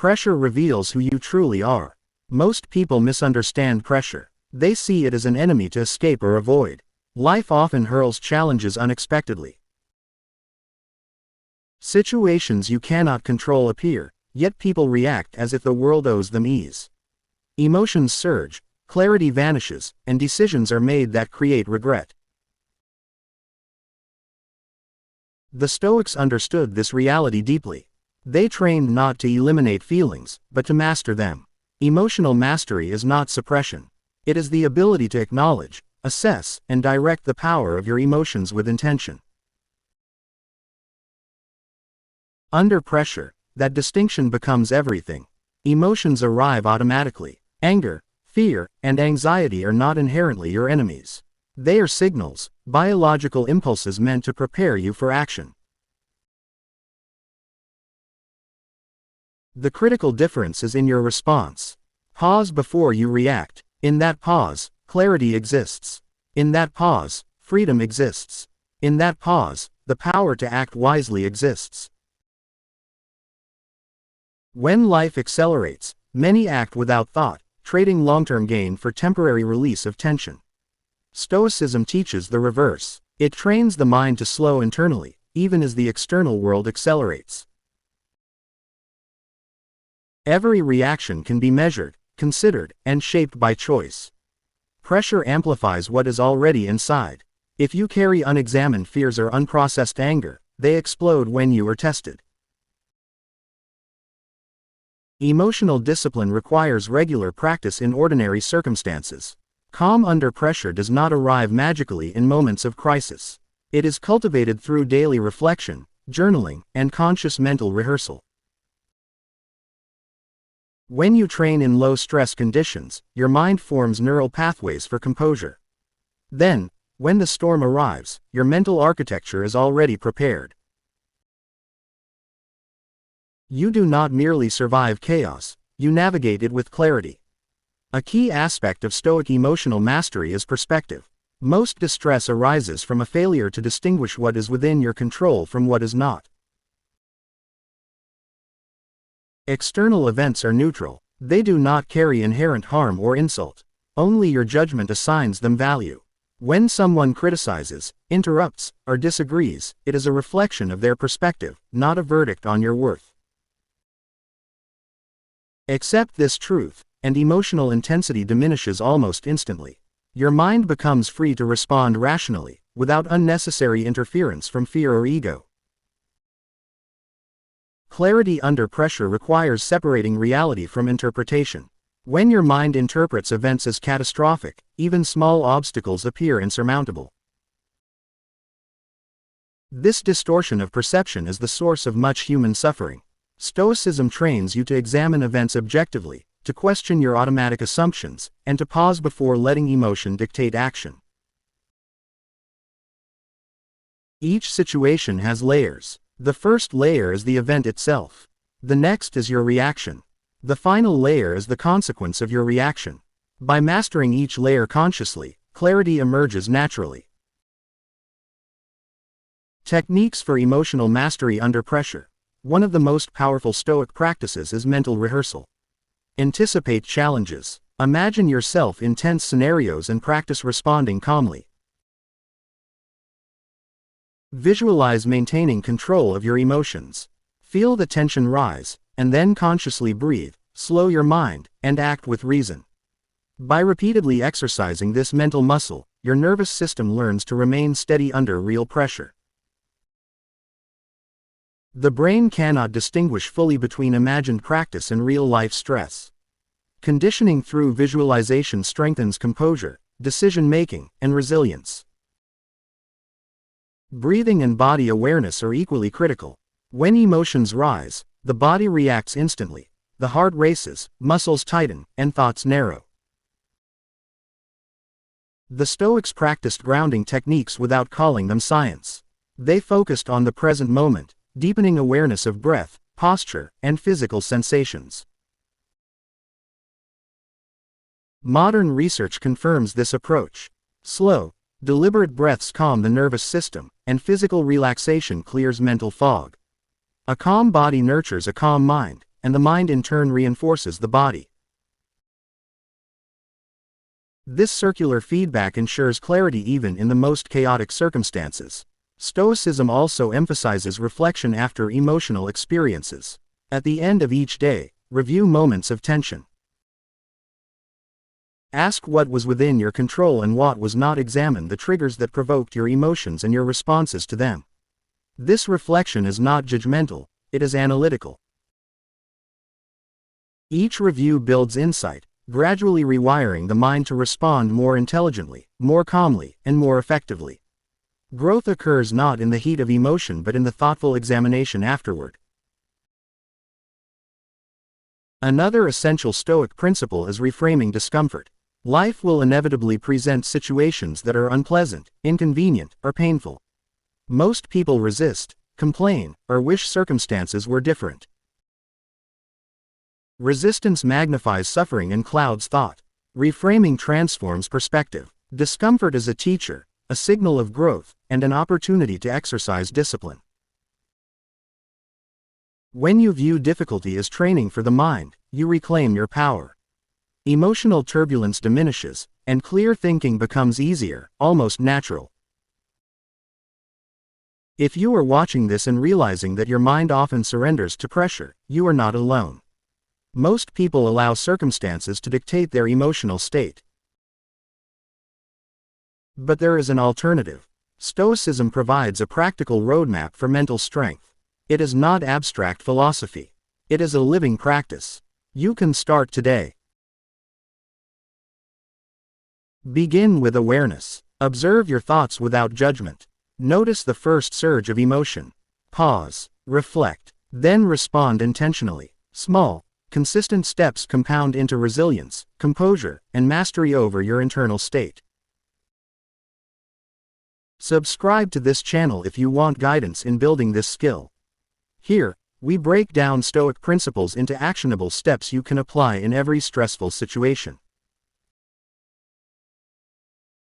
Pressure reveals who you truly are. Most people misunderstand pressure. They see it as an enemy to escape or avoid. Life often hurls challenges unexpectedly. Situations you cannot control appear, yet people react as if the world owes them ease. Emotions surge, clarity vanishes, and decisions are made that create regret. The Stoics understood this reality deeply. They trained not to eliminate feelings, but to master them. Emotional mastery is not suppression. It is the ability to acknowledge, assess, and direct the power of your emotions with intention. Under pressure, that distinction becomes everything. Emotions arrive automatically. Anger, fear, and anxiety are not inherently your enemies. They are signals, biological impulses meant to prepare you for action. The critical difference is in your response. Pause before you react. In that pause, clarity exists. In that pause, freedom exists. In that pause, the power to act wisely exists. When life accelerates, many act without thought, trading long-term gain for temporary release of tension. Stoicism teaches the reverse. It trains the mind to slow internally, even as the external world accelerates. Every reaction can be measured, considered, and shaped by choice. Pressure amplifies what is already inside. If you carry unexamined fears or unprocessed anger, they explode when you are tested. Emotional discipline requires regular practice in ordinary circumstances. Calm under pressure does not arrive magically in moments of crisis. It is cultivated through daily reflection, journaling, and conscious mental rehearsal. When you train in low-stress conditions, your mind forms neural pathways for composure. Then, when the storm arrives, your mental architecture is already prepared. You do not merely survive chaos, you navigate it with clarity. A key aspect of Stoic emotional mastery is perspective. Most distress arises from a failure to distinguish what is within your control from what is not. External events are neutral. They do not carry inherent harm or insult. Only your judgment assigns them value. When someone criticizes, interrupts, or disagrees, it is a reflection of their perspective, not a verdict on your worth. Accept this truth, and emotional intensity diminishes almost instantly. Your mind becomes free to respond rationally, without unnecessary interference from fear or ego. Clarity under pressure requires separating reality from interpretation. When your mind interprets events as catastrophic, even small obstacles appear insurmountable. This distortion of perception is the source of much human suffering. Stoicism trains you to examine events objectively, to question your automatic assumptions, and to pause before letting emotion dictate action. Each situation has layers. The first layer is the event itself. The next is your reaction. The final layer is the consequence of your reaction. By mastering each layer consciously, clarity emerges naturally. Techniques for emotional mastery under pressure. One of the most powerful Stoic practices is mental rehearsal. Anticipate challenges. Imagine yourself in tense scenarios and practice responding calmly. Visualize maintaining control of your emotions. Feel the tension rise, and then consciously breathe, slow your mind, and act with reason. By repeatedly exercising this mental muscle, your nervous system learns to remain steady under real pressure. The brain cannot distinguish fully between imagined practice and real-life stress. Conditioning through visualization strengthens composure, decision-making, and resilience. Breathing and body awareness are equally critical. When emotions rise, the body reacts instantly. The heart races, muscles tighten, and thoughts narrow. The Stoics practiced grounding techniques without calling them science. They focused on the present moment, deepening awareness of breath, posture, and physical sensations. Modern research confirms this approach. Slow, deliberate breaths calm the nervous system, and physical relaxation clears mental fog. A calm body nurtures a calm mind, and the mind in turn reinforces the body. This circular feedback ensures clarity even in the most chaotic circumstances. Stoicism also emphasizes reflection after emotional experiences. At the end of each day, review moments of tension. Ask what was within your control and what was not. Examine the triggers that provoked your emotions and your responses to them. This reflection is not judgmental, it is analytical. Each review builds insight, gradually rewiring the mind to respond more intelligently, more calmly, and more effectively. Growth occurs not in the heat of emotion but in the thoughtful examination afterward. Another essential Stoic principle is reframing discomfort. Life will inevitably present situations that are unpleasant, inconvenient, or painful. Most people resist, complain, or wish circumstances were different. Resistance magnifies suffering and clouds thought. Reframing transforms perspective. Discomfort is a teacher, a signal of growth, and an opportunity to exercise discipline. When you view difficulty as training for the mind, you reclaim your power. Emotional turbulence diminishes, and clear thinking becomes easier, almost natural. If you are watching this and realizing that your mind often surrenders to pressure, you are not alone. Most people allow circumstances to dictate their emotional state. But there is an alternative. Stoicism provides a practical roadmap for mental strength. It is not abstract philosophy. It is a living practice. You can start today. Begin with awareness. Observe your thoughts without judgment. Notice the first surge of emotion. Pause, reflect, then respond intentionally. Small, consistent steps compound into resilience, composure, and mastery over your internal state. Subscribe to this channel if you want guidance in building this skill. Here, we break down Stoic principles into actionable steps you can apply in every stressful situation.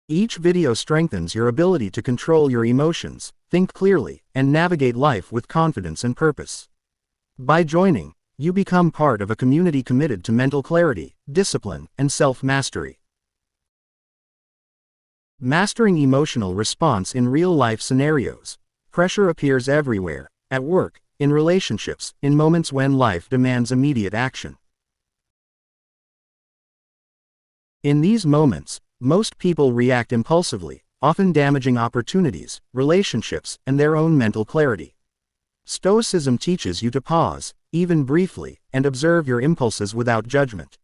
Each video strengthens your ability to control your emotions, think clearly, and navigate life with confidence and purpose. By joining, you become part of a community committed to mental clarity, discipline, and self-mastery. Mastering emotional response in real-life scenarios. Pressure appears everywhere, at work, in relationships, in moments when life demands immediate action. In these moments, most people react impulsively, often damaging opportunities, relationships, and their own mental clarity. Stoicism teaches you to pause, even briefly, and observe your impulses without judgment.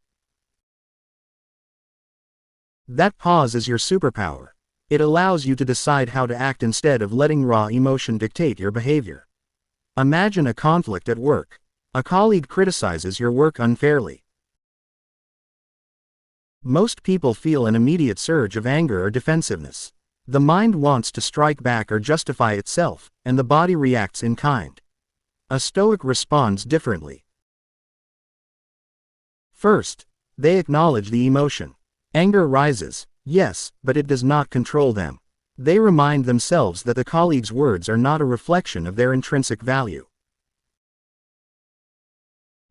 That pause is your superpower. It allows you to decide how to act instead of letting raw emotion dictate your behavior. Imagine a conflict at work. A colleague criticizes your work unfairly. Most people feel an immediate surge of anger or defensiveness. The mind wants to strike back or justify itself, and the body reacts in kind. A Stoic responds differently. First, they acknowledge the emotion. Anger rises, yes, but it does not control them. They remind themselves that the colleague's words are not a reflection of their intrinsic value.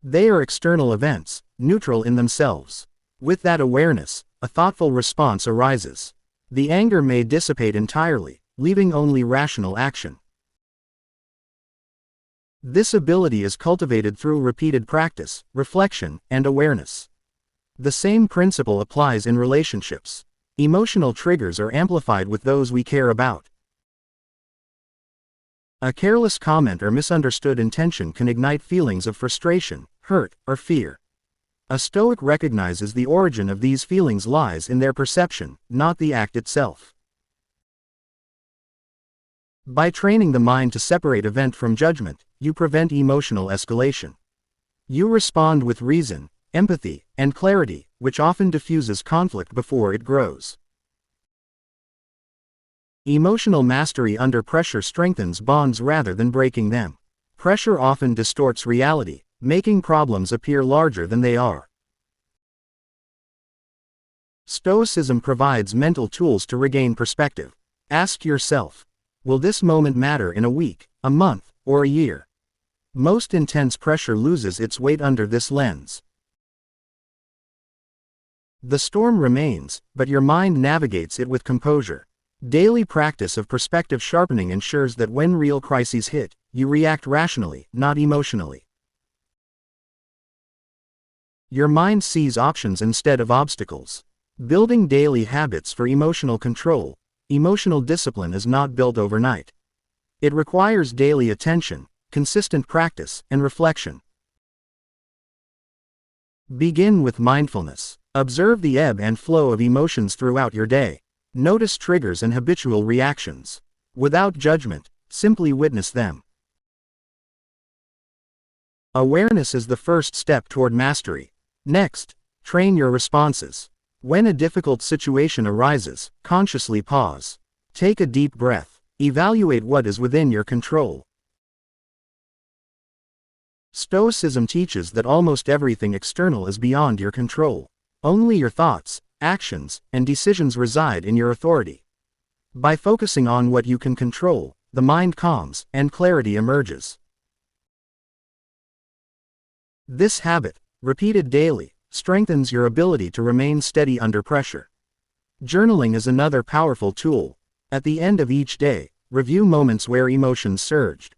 They are external events, neutral in themselves. With that awareness, a thoughtful response arises. The anger may dissipate entirely, leaving only rational action. This ability is cultivated through repeated practice, reflection, and awareness. The same principle applies in relationships. Emotional triggers are amplified with those we care about. A careless comment or misunderstood intention can ignite feelings of frustration, hurt, or fear. A Stoic recognizes the origin of these feelings lies in their perception, not the act itself. By training the mind to separate event from judgment, you prevent emotional escalation. You respond with reason, empathy, and clarity, which often diffuses conflict before it grows. Emotional mastery under pressure strengthens bonds rather than breaking them. Pressure often distorts reality, making problems appear larger than they are. Stoicism provides mental tools to regain perspective. Ask yourself, will this moment matter in a week, a month, or a year? Most intense pressure loses its weight under this lens. The storm remains, but your mind navigates it with composure. Daily practice of perspective sharpening ensures that when real crises hit, you react rationally, not emotionally. Your mind sees options instead of obstacles. Building daily habits for emotional control. Emotional discipline is not built overnight. It requires daily attention, consistent practice, and reflection. Begin with mindfulness. Observe the ebb and flow of emotions throughout your day. Notice triggers and habitual reactions. Without judgment, simply witness them. Awareness is the first step toward mastery. Next, train your responses. When a difficult situation arises, consciously pause. Take a deep breath. Evaluate what is within your control. Stoicism teaches that almost everything external is beyond your control. Only your thoughts, actions, and decisions reside in your authority. By focusing on what you can control, the mind calms, and clarity emerges. This habit, repeated daily, strengthens your ability to remain steady under pressure. Journaling is another powerful tool. At the end of each day, review moments where emotions surged.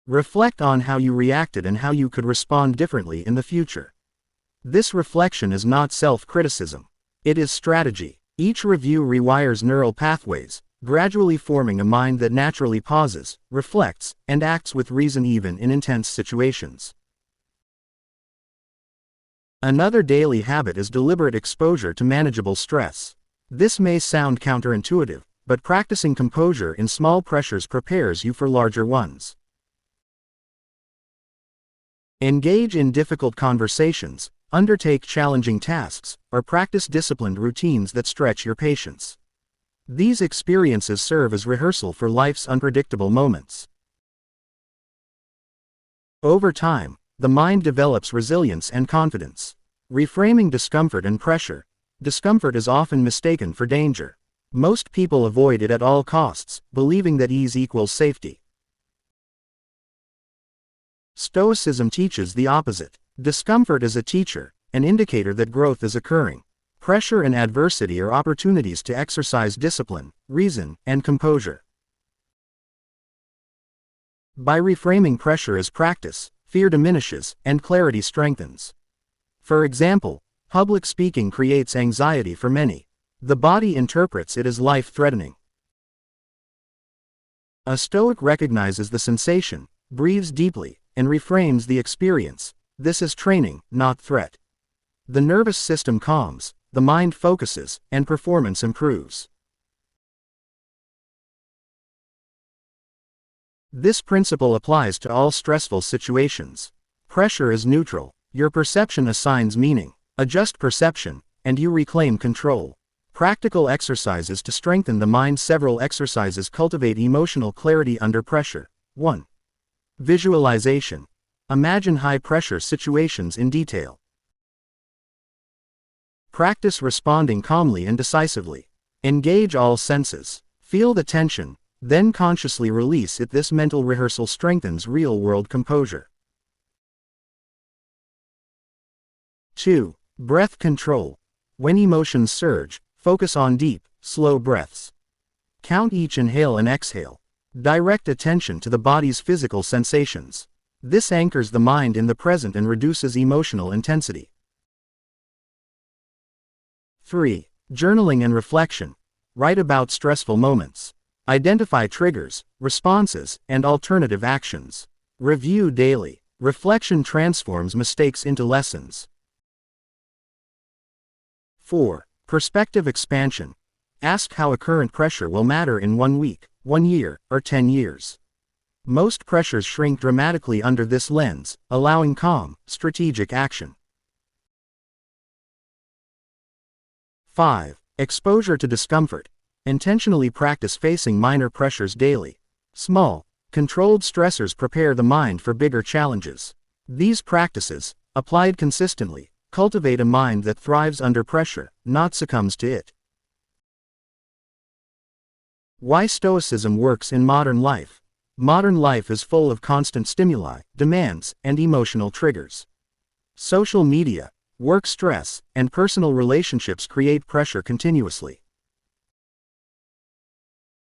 Reflect on how you reacted and how you could respond differently in the future. This reflection is not self-criticism. It is strategy. Each review rewires neural pathways, gradually forming a mind that naturally pauses, reflects, and acts with reason even in intense situations. Another daily habit is deliberate exposure to manageable stress. This may sound counterintuitive, but practicing composure in small pressures prepares you for larger ones. Engage in difficult conversations, undertake challenging tasks, or practice disciplined routines that stretch your patience. These experiences serve as rehearsal for life's unpredictable moments. Over time, the mind develops resilience and confidence. Reframing discomfort and pressure. Discomfort is often mistaken for danger. Most people avoid it at all costs, believing that ease equals safety. Stoicism teaches the opposite. Discomfort is a teacher, an indicator that growth is occurring. Pressure and adversity are opportunities to exercise discipline, reason, and composure. By reframing pressure as practice, fear diminishes, and clarity strengthens. For example, public speaking creates anxiety for many. The body interprets it as life-threatening. A Stoic recognizes the sensation, breathes deeply, and reframes the experience. This is training, not threat. The nervous system calms, the mind focuses, and performance improves. This principle applies to all stressful situations. Pressure is neutral. Your perception assigns meaning. Adjust perception, and you reclaim control. Practical exercises to strengthen the mind. Several exercises cultivate emotional clarity under pressure. 1. Visualization. Imagine high-pressure situations in detail. Practice responding calmly and decisively. Engage all senses. Feel the tension, then consciously release it. This mental rehearsal strengthens real-world composure. 2. Breath control. When emotions surge, focus on deep, slow breaths. Count each inhale and exhale. Direct attention to the body's physical sensations. This anchors the mind in the present and reduces emotional intensity. 3. Journaling and reflection. Write about stressful moments. Identify triggers, responses, and alternative actions. Review daily. Reflection transforms mistakes into lessons. 4. Perspective expansion. Ask how a current pressure will matter in 1 week, 1 year, or 10 years. Most pressures shrink dramatically under this lens, allowing calm, strategic action. 5. Exposure to discomfort. Intentionally practice facing minor pressures daily. Small, controlled stressors prepare the mind for bigger challenges. These practices, applied consistently, cultivate a mind that thrives under pressure, not succumbs to it. Why Stoicism works in modern life. Modern life is full of constant stimuli, demands, and emotional triggers. Social media, work stress, and personal relationships create pressure continuously.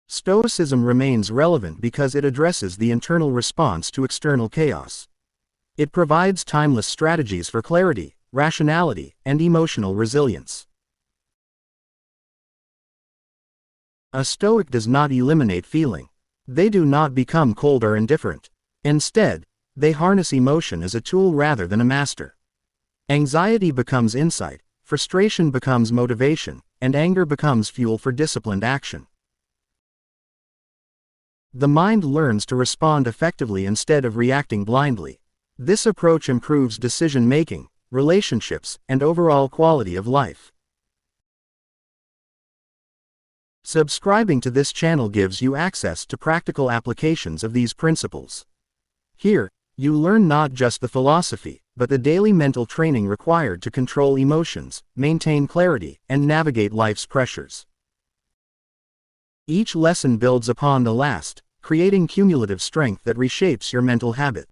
Stoicism remains relevant because it addresses the internal response to external chaos. It provides timeless strategies for clarity, rationality, and emotional resilience. A Stoic does not eliminate feeling. They do not become cold or indifferent. Instead, they harness emotion as a tool rather than a master. Anxiety becomes insight, frustration becomes motivation, and anger becomes fuel for disciplined action. The mind learns to respond effectively instead of reacting blindly. This approach improves decision-making, relationships, and overall quality of life. Subscribing to this channel gives you access to practical applications of these principles. Here, you learn not just the philosophy, but the daily mental training required to control emotions, maintain clarity, and navigate life's pressures. Each lesson builds upon the last, creating cumulative strength that reshapes your mental habit.